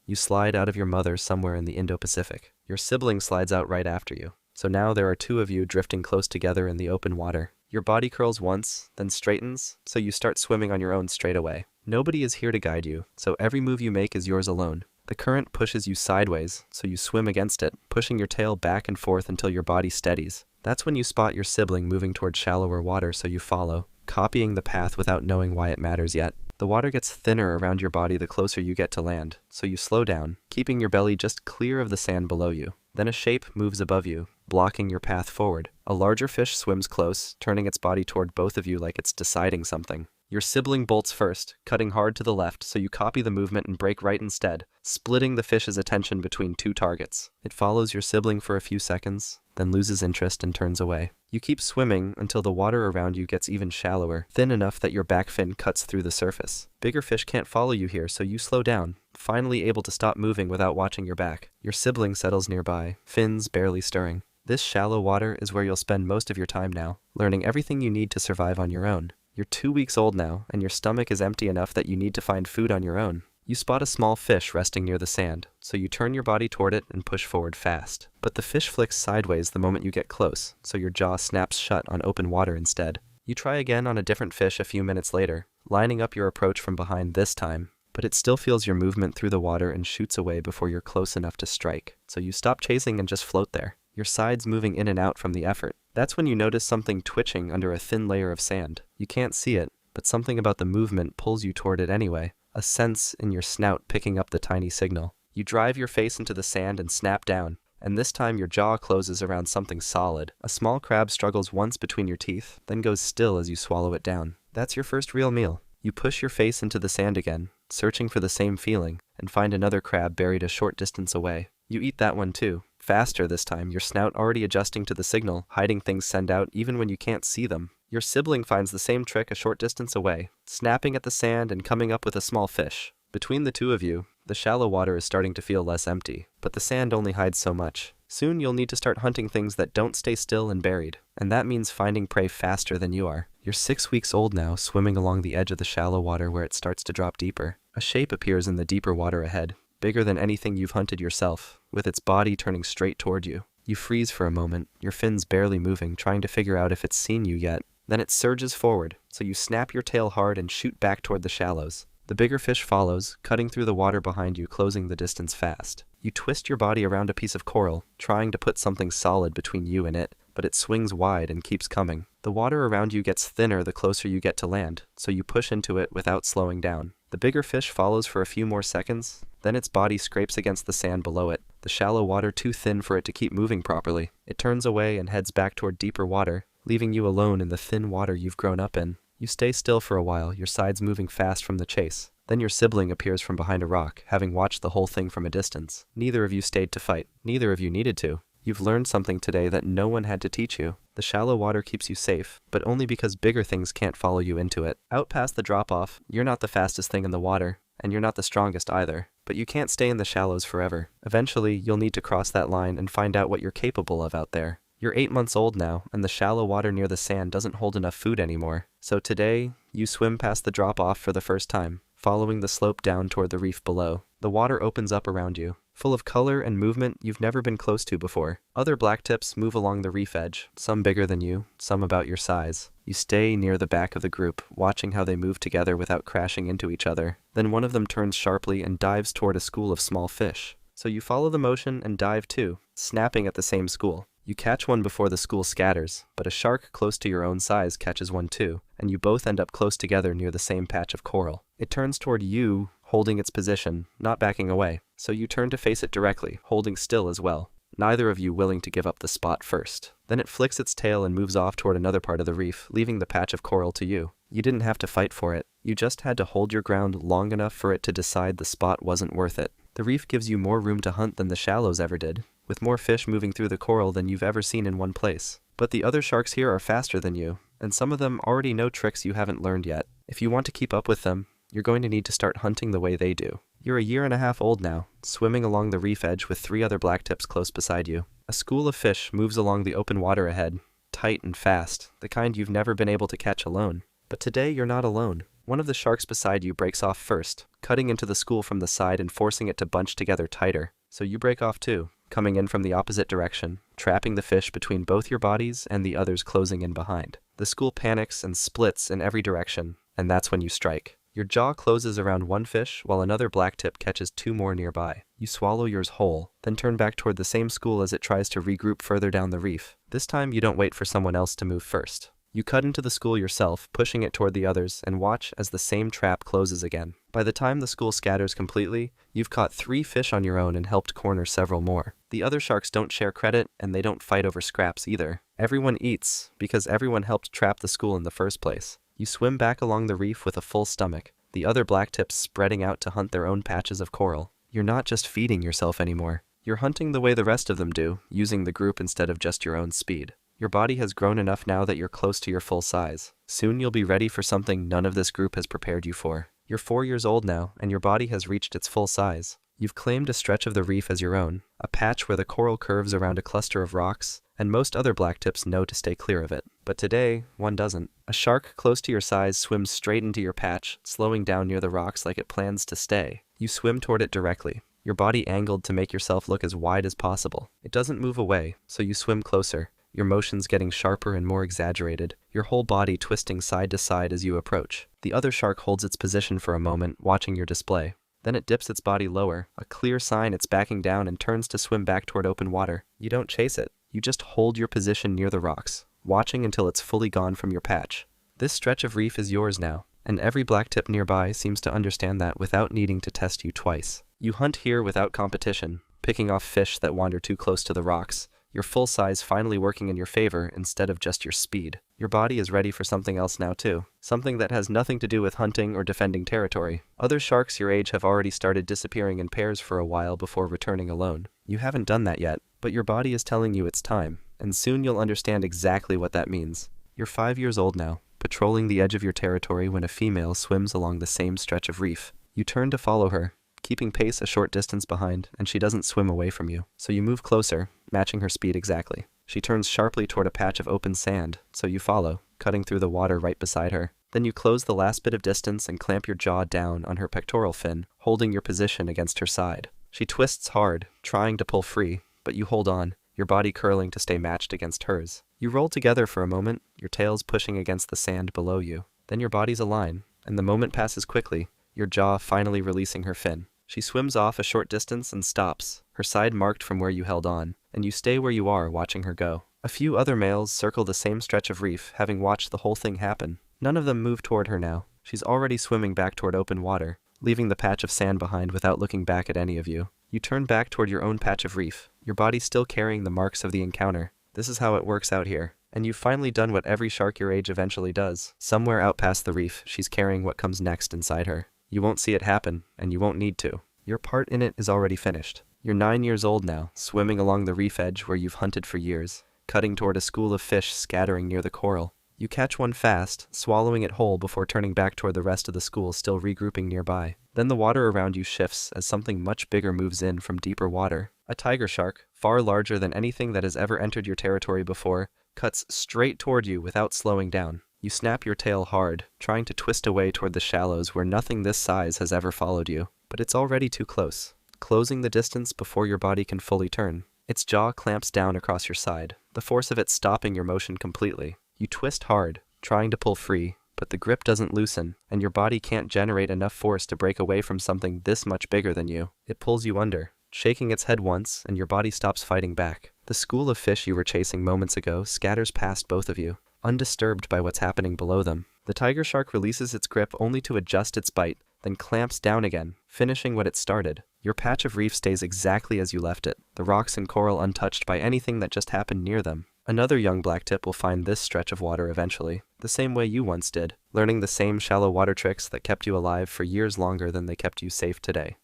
You slide out of your mother somewhere in the Indo-Pacific. Your sibling slides out right after you. So now there are two of you drifting close together in the open water. Your body curls once, then straightens, so you start swimming on your own straight away. Nobody is here to guide you, so every move you make is yours alone. The current pushes you sideways, so you swim against it, pushing your tail back and forth until your body steadies. That's when you spot your sibling moving toward shallower water, so you follow, copying the path without knowing why it matters yet. The water gets thinner around your body the closer you get to land, so you slow down, keeping your belly just clear of the sand below you. Then a shape moves above you, blocking your path forward. A larger fish swims close, turning its body toward both of you like it's deciding something. Your sibling bolts first, cutting hard to the left, so you copy the movement and break right instead, splitting the fish's attention between two targets. It follows your sibling for a few seconds, then loses interest and turns away. You keep swimming until the water around you gets even shallower, thin enough that your back fin cuts through the surface. Bigger fish can't follow you here, so you slow down, finally able to stop moving without watching your back. Your sibling settles nearby, fins barely stirring. This shallow water is where you'll spend most of your time now, learning everything you need to survive on your own. You're 2 weeks old now, and your stomach is empty enough that you need to find food on your own. You spot a small fish resting near the sand, so you turn your body toward it and push forward fast. But the fish flicks sideways the moment you get close, so your jaw snaps shut on open water instead. You try again on a different fish a few minutes later, lining up your approach from behind this time, but it still feels your movement through the water and shoots away before you're close enough to strike, so you stop chasing and just float there, your sides moving in and out from the effort. That's when you notice something twitching under a thin layer of sand. You can't see it, but something about the movement pulls you toward it anyway, a sense in your snout picking up the tiny signal. You drive your face into the sand and snap down, and this time your jaw closes around something solid. A small crab struggles once between your teeth, then goes still as you swallow it down. That's your first real meal. You push your face into the sand again, searching for the same feeling, and find another crab buried a short distance away. You eat that one too. Faster this time, your snout already adjusting to the signal, hiding things send out even when you can't see them. Your sibling finds the same trick a short distance away, snapping at the sand and coming up with a small fish. Between the two of you, the shallow water is starting to feel less empty, but the sand only hides so much. Soon you'll need to start hunting things that don't stay still and buried, and that means finding prey faster than you are. You're 6 weeks old now, swimming along the edge of the shallow water where it starts to drop deeper. A shape appears in the deeper water ahead, bigger than anything you've hunted yourself, with its body turning straight toward you. You freeze for a moment, your fins barely moving, trying to figure out if it's seen you yet. Then it surges forward, so you snap your tail hard and shoot back toward the shallows. The bigger fish follows, cutting through the water behind you, closing the distance fast. You twist your body around a piece of coral, trying to put something solid between you and it, but it swings wide and keeps coming. The water around you gets thinner the closer you get to land, so you push into it without slowing down. The bigger fish follows for a few more seconds, then its body scrapes against the sand below it, the shallow water too thin for it to keep moving properly. It turns away and heads back toward deeper water, leaving you alone in the thin water you've grown up in. You stay still for a while, your sides moving fast from the chase. Then your sibling appears from behind a rock, having watched the whole thing from a distance. Neither of you stayed to fight. Neither of you needed to. You've learned something today that no one had to teach you. The shallow water keeps you safe, but only because bigger things can't follow you into it. Out past the drop-off, you're not the fastest thing in the water, and you're not the strongest either. But you can't stay in the shallows forever. Eventually, you'll need to cross that line and find out what you're capable of out there. You're 8 months old now, and the shallow water near the sand doesn't hold enough food anymore. So today, you swim past the drop-off for the first time, following the slope down toward the reef below. The water opens up around you, full of color and movement you've never been close to before. Other blacktips move along the reef edge, some bigger than you, some about your size. You stay near the back of the group, watching how they move together without crashing into each other. Then one of them turns sharply and dives toward a school of small fish. So you follow the motion and dive too, snapping at the same school. You catch one before the school scatters, but a shark close to your own size catches one too, and you both end up close together near the same patch of coral. It turns toward you, holding its position, not backing away, so you turn to face it directly, holding still as well, neither of you willing to give up the spot first. Then it flicks its tail and moves off toward another part of the reef, leaving the patch of coral to you. You didn't have to fight for it, you just had to hold your ground long enough for it to decide the spot wasn't worth it. The reef gives you more room to hunt than the shallows ever did, with more fish moving through the coral than you've ever seen in one place. But the other sharks here are faster than you, and some of them already know tricks you haven't learned yet. If you want to keep up with them, you're going to need to start hunting the way they do. You're 1.5 years old now, swimming along the reef edge with 3 other blacktips close beside you. A school of fish moves along the open water ahead, tight and fast, the kind you've never been able to catch alone. But today you're not alone. One of the sharks beside you breaks off first, cutting into the school from the side and forcing it to bunch together tighter. So you break off too, coming in from the opposite direction, trapping the fish between both your bodies and the others closing in behind. The school panics and splits in every direction, and that's when you strike. Your jaw closes around one fish while another blacktip catches two more nearby. You swallow yours whole, then turn back toward the same school as it tries to regroup further down the reef. This time you don't wait for someone else to move first. You cut into the school yourself, pushing it toward the others, and watch as the same trap closes again. By the time the school scatters completely, you've caught 3 fish on your own and helped corner several more. The other sharks don't share credit, and they don't fight over scraps either. Everyone eats, because everyone helped trap the school in the first place. You swim back along the reef with a full stomach, the other blacktips spreading out to hunt their own patches of coral. You're not just feeding yourself anymore. You're hunting the way the rest of them do, using the group instead of just your own speed. Your body has grown enough now that you're close to your full size. Soon you'll be ready for something none of this group has prepared you for. You're 4 years old now, and your body has reached its full size. You've claimed a stretch of the reef as your own, a patch where the coral curves around a cluster of rocks, and most other blacktips know to stay clear of it. But today, one doesn't. A shark close to your size swims straight into your patch, slowing down near the rocks like it plans to stay. You swim toward it directly, your body angled to make yourself look as wide as possible. It doesn't move away, so you swim closer, your motions getting sharper and more exaggerated, your whole body twisting side to side as you approach. The other shark holds its position for a moment, watching your display. Then it dips its body lower, a clear sign it's backing down, and turns to swim back toward open water. You don't chase it. You just hold your position near the rocks, watching until it's fully gone from your patch. This stretch of reef is yours now, and every blacktip nearby seems to understand that without needing to test you twice. You hunt here without competition, picking off fish that wander too close to the rocks, your full size finally working in your favor instead of just your speed. Your body is ready for something else now too, something that has nothing to do with hunting or defending territory. Other sharks your age have already started disappearing in pairs for a while before returning alone. You haven't done that yet, but your body is telling you it's time, and soon you'll understand exactly what that means. You're 5 years old now, patrolling the edge of your territory when a female swims along the same stretch of reef. You turn to follow her, keeping pace a short distance behind, and she doesn't swim away from you. So you move closer, matching her speed exactly. She turns sharply toward a patch of open sand, so you follow, cutting through the water right beside her. Then you close the last bit of distance and clamp your jaw down on her pectoral fin, holding your position against her side. She twists hard, trying to pull free, but you hold on, your body curling to stay matched against hers. You roll together for a moment, your tails pushing against the sand below you. Then your bodies align, and the moment passes quickly, your jaw finally releasing her fin. She swims off a short distance and stops, her side marked from where you held on, and you stay where you are watching her go. A few other males circle the same stretch of reef, having watched the whole thing happen. None of them move toward her now. She's already swimming back toward open water, leaving the patch of sand behind without looking back at any of you. You turn back toward your own patch of reef, your body still carrying the marks of the encounter. This is how it works out here. And you've finally done what every shark your age eventually does. Somewhere out past the reef, she's carrying what comes next inside her. You won't see it happen, and you won't need to. Your part in it is already finished. You're 9 years old now, swimming along the reef edge where you've hunted for years, cutting toward a school of fish scattering near the coral. You catch one fast, swallowing it whole before turning back toward the rest of the school still regrouping nearby. Then the water around you shifts as something much bigger moves in from deeper water. A tiger shark, far larger than anything that has ever entered your territory before, cuts straight toward you without slowing down. You snap your tail hard, trying to twist away toward the shallows where nothing this size has ever followed you. But it's already too close, closing the distance before your body can fully turn. Its jaw clamps down across your side, the force of it stopping your motion completely. You twist hard, trying to pull free, but the grip doesn't loosen, and your body can't generate enough force to break away from something this much bigger than you. It pulls you under, shaking its head once, and your body stops fighting back. The school of fish you were chasing moments ago scatters past both of you, undisturbed by what's happening below them. The tiger shark releases its grip only to adjust its bite, then clamps down again, finishing what it started. Your patch of reef stays exactly as you left it, the rocks and coral untouched by anything that just happened near them. Another young blacktip will find this stretch of water eventually, the same way you once did, learning the same shallow water tricks that kept you alive for years longer than they kept you safe today.